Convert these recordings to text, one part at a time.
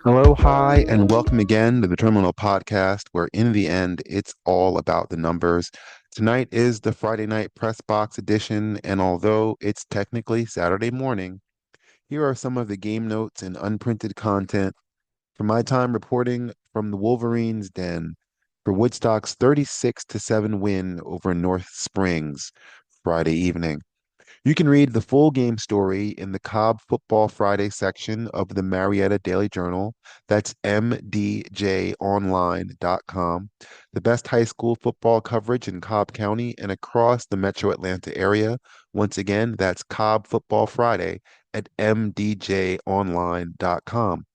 Hello, hi, and welcome again to the Terminal Podcast, where in the end, it's all about the numbers. Tonight is the Friday night press box edition, and although it's technically Saturday morning, here are some of the game notes and unprinted content from my time reporting from the Wolverines Den for Woodstock's 36 to 7 win over North Springs Friday evening. You can read the full game story in the Cobb Football Friday section of the Marietta Daily Journal. That's mdjonline.com. The best high school football coverage in Cobb County and across the metro Atlanta area. Once again, that's Cobb Football Friday at mdjonline.com.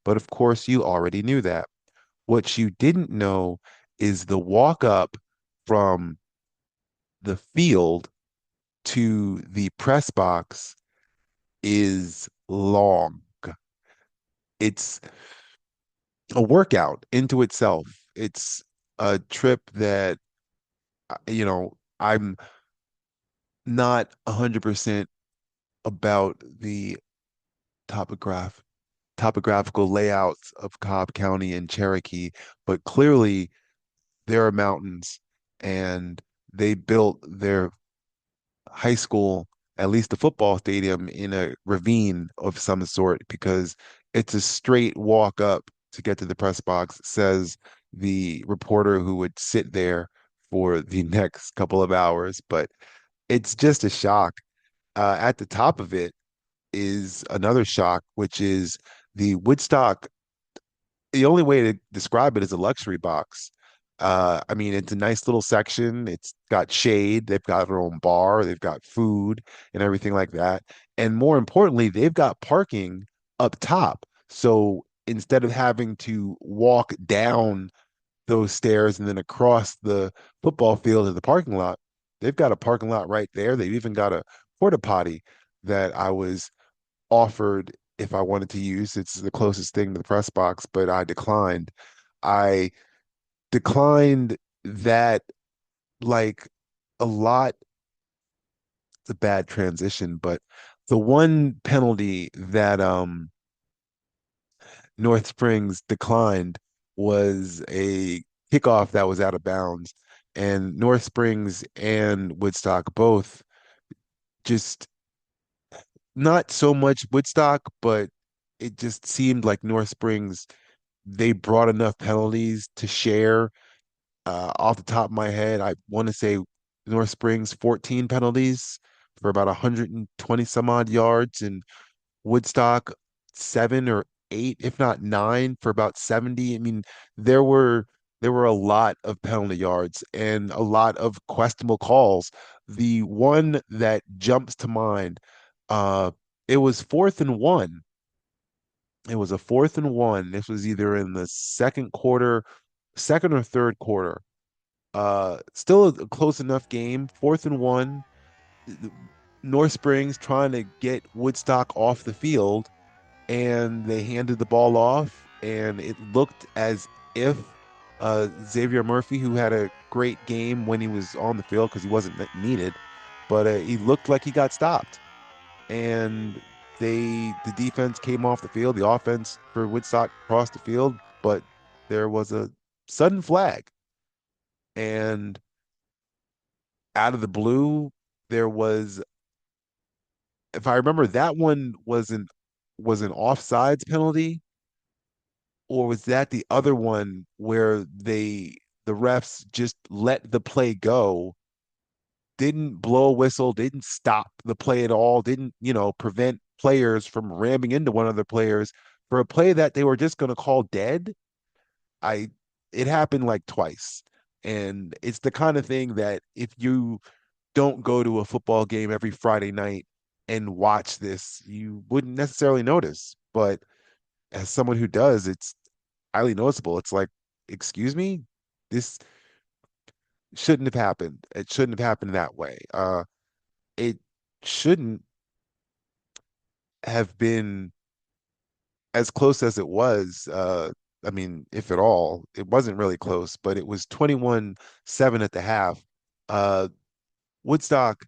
But of course, you already knew that. What you didn't know is the walk up from the field to the press box is long. It's a workout into itself. It's a trip that, I'm not 100% about the topograph topographical layouts of Cobb County and Cherokee, but clearly there are mountains and they built their high school, at least the football stadium, in a ravine of some sort because it's a straight walk up to get to the press box, says the reporter who would sit there for the next couple of hours. But it's just a shock. At the top of it is another shock, which is the Woodstock. The only way to describe it is a luxury box. I mean, it's a nice little section. It's got shade. They've got their own bar. They've got food and everything like that. And more importantly, they've got parking up top. So instead of having to walk down those stairs and then across the football field to the parking lot, they've got a parking lot right there. They've even got a porta potty that I was offered if I wanted to use. It's the closest thing to the press box, but I declined. I declined that like a lot. It's a bad transition, but the one penalty that North Springs declined was a kickoff that was out of bounds. And North Springs and Woodstock both just not so much Woodstock, but it just seemed like North Springs, they brought enough penalties to share. Off the top of my head, I want to say North Springs 14 penalties for about 120 some odd yards, and Woodstock seven or eight, if not nine, for about 70. I mean, there were there were a lot of penalty yards and a lot of questionable calls. The one that jumps to mind, uh, it was 4th and 1. It was a 4th and 1. This was either in the second quarter, second or third quarter. Still a close enough game. 4th and 1. North Springs trying to get Woodstock off the field, and they handed the ball off, and it looked as if Xavier Murphy, who had a great game when he was on the field because he wasn't needed, but he looked like he got stopped, and the defense came off the field, the offense for Woodstock crossed the field, but there was a sudden flag, and out of the blue, there was, if I remember, that one was an offsides penalty, or was that the other one where the refs just let the play go, didn't blow a whistle, didn't stop the play at all, didn't, prevent players from ramming into one of the players for a play that they were just going to call dead? I It happened like twice. And it's the kind of thing that if you don't go to a football game every Friday night and watch this, you wouldn't necessarily notice. But as someone who does, it's highly noticeable. It's like, excuse me, this shouldn't have happened. It shouldn't have happened that way. It shouldn't have been as close as it was. I mean, if at all, it wasn't really close, but it was 21-7 at the half. Uh, Woodstock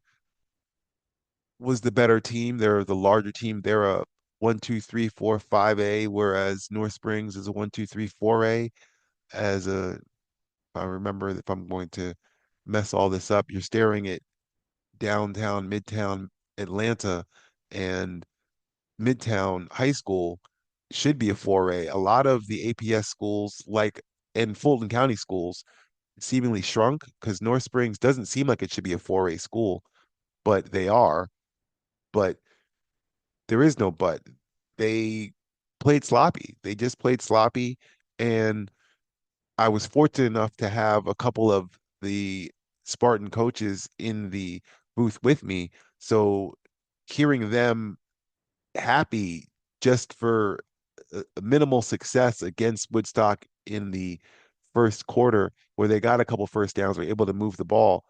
was the better team. They're the larger team. They're a 1, 2, 3, 4, 5A, whereas North Springs is a 1, 2, 3, 4A. As a, if I remember, if I'm going to mess all this up, you're staring at downtown, midtown Atlanta, and Midtown High School should be a 4A. A lot of the APS schools, like and Fulton County schools, seemingly shrunk because North Springs doesn't seem like it should be a 4A school, but they are. But there is no but. They played sloppy. They just played sloppy. And I was fortunate enough to have a couple of the Spartan coaches in the booth with me. So hearing them happy just for a minimal success against Woodstock in the first quarter, where they got a couple first downs, were able to move the ball.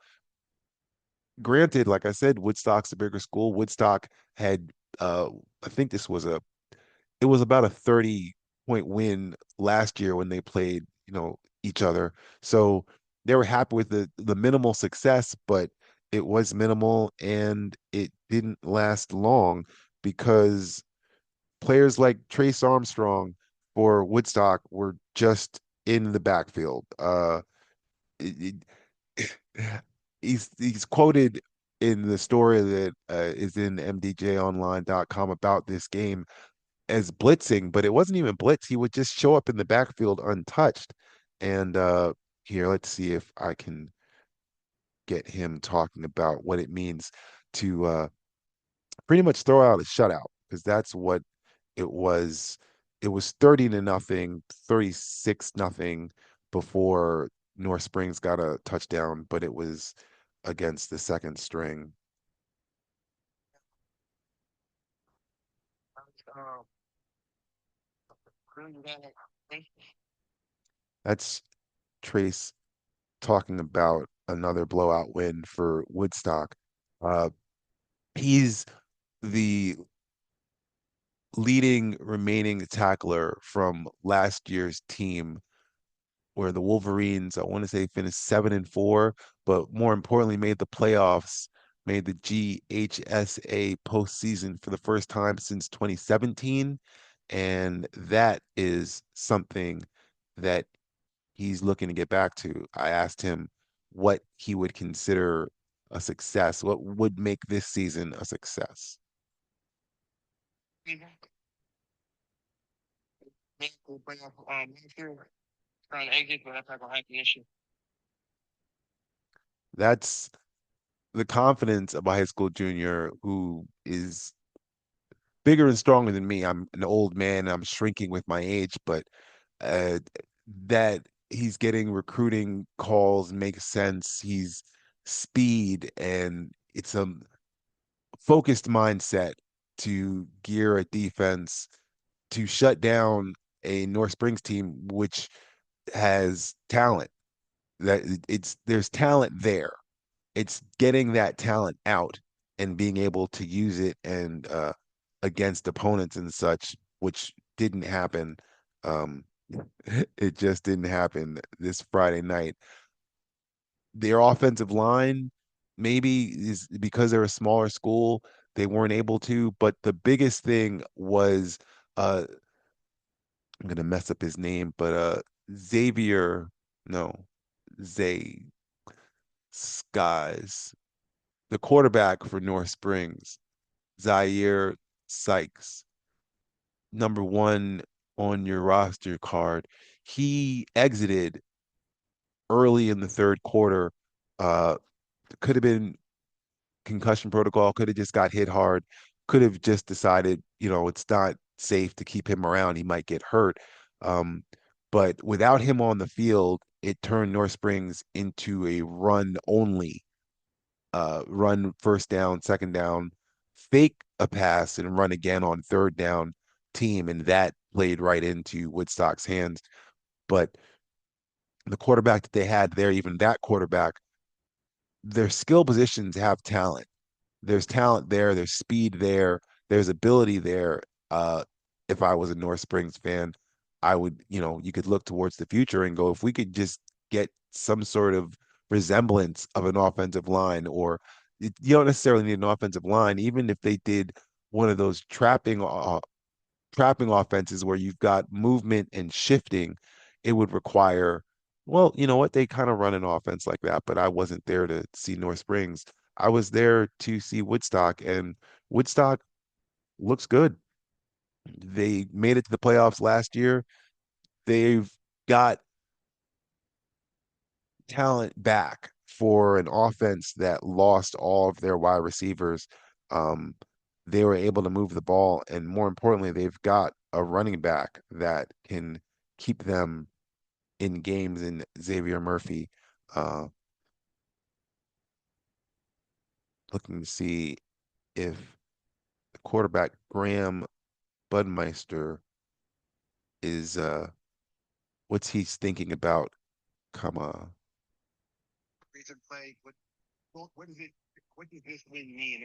Granted, like I said, Woodstock's a bigger school. Woodstock had, uh, I think it was about a 30-point win last year when they played, each other. So they were happy with the minimal success, but it was minimal and it didn't last long because players like Trace Armstrong for Woodstock were just in the backfield. It, he's quoted in the story that is in mdjonline.com about this game as blitzing, but it wasn't even blitz. He would just show up in the backfield untouched. And here, let's see if I can get him talking about what it means to pretty much throw out a shutout because that's what it was. It was 30-0, 36-0 before North Springs got a touchdown, but it was against the second string. That's Trace talking about another blowout win for Woodstock. Uh, he's the leading remaining tackler from last year's team, where the Wolverines, I want to say, finished 7-4, but more importantly, made the playoffs, made the GHSA postseason for the first time since 2017. And that is something that he's looking to get back to. I asked him what he would consider a success, what would make this season a success. That's the confidence of a high school junior who is bigger and stronger than me. I'm an old man. I'm shrinking with my age, but uh, that he's getting recruiting calls makes sense. He's speed and it's a focused mindset to gear a defense to shut down a North Springs team which has talent. That it's there's talent there. It's getting that talent out and being able to use it and against opponents and such, which didn't happen. Um, it just didn't happen this Friday night. Their offensive line maybe is because they're a smaller school, they weren't able to, but the biggest thing was I'm gonna mess up his name, but Xavier, no, Zay Skies, the quarterback for North Springs, Zaire Sykes, number one on your roster card. He exited early in the third quarter. Uh, could have been concussion protocol, could have just got hit hard, could have just decided, it's not safe to keep him around. He might get hurt. Um, but without him on the field, it turned North Springs into a run only, run first down, second down, fake a pass and run again on third down team. And that played right into Woodstock's hands. But the quarterback that they had there, even that quarterback, their skill positions have talent. There's talent there, there's speed there, there's ability there. Uh, if I was a North Springs fan, I would, you could look towards the future and go, if we could just get some sort of resemblance of an offensive line, or you don't necessarily need an offensive line, even if they did one of those trapping trapping offenses where you've got movement and shifting, it would require, well, you know what? They kind of run an offense like that, but I wasn't there to see North Springs. I was there to see Woodstock, and Woodstock looks good. They made it to the playoffs last year. They've got talent back for an offense that lost all of their wide receivers. Um, they were able to move the ball, and more importantly, they've got a running back that can keep them in games in Xavier Murphy. Uh, Looking to see if the quarterback Graham Budmeister is what's he's thinking about come Reason play. What is it? What does this win mean?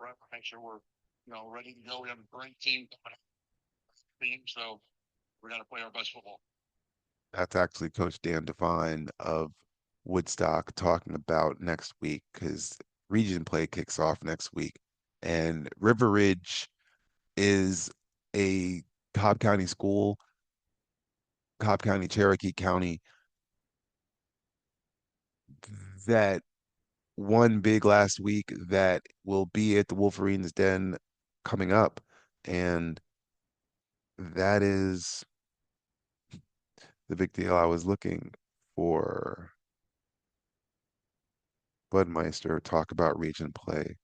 Right, make sure we're ready to go. We have a great team coming up, so we're gonna play our best football. that's actually Coach Dan Devine of Woodstock talking about next week because region play kicks off next week. And River Ridge is a Cobb County school, Cobb County, Cherokee County, that won big last week that will be at the Wolverines Den coming up. And that is the big deal. I was looking for Budmeister talk about region play.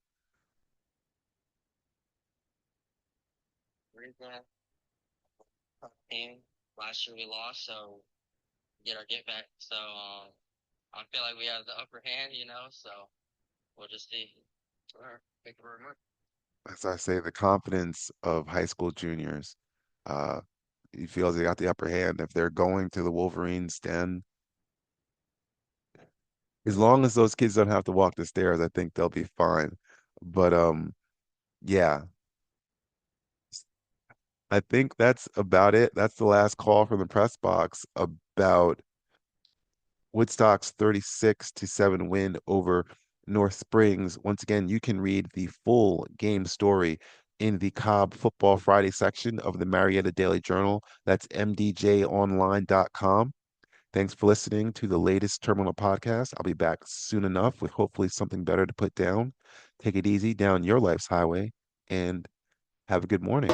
We're gonna team. Last year we lost, so get our get back. So I feel like we have the upper hand, So we'll just see. All right. Thank you very much. As I say, the confidence of high school juniors. Uh, he feels they got the upper hand. If they're going to the Wolverines Den, as long as those kids don't have to walk the stairs, I think they'll be fine. But yeah, I think that's about it. That's the last call from the press box about Woodstock's 36-7 win over North Springs. Once again, you can read the full game story in the Cobb Football Friday section of the Marietta Daily Journal. That's mdjonline.com. Thanks for listening to the latest Terminal podcast. I'll be back soon enough with hopefully something better to put down. Take it easy down your life's highway and have a good morning.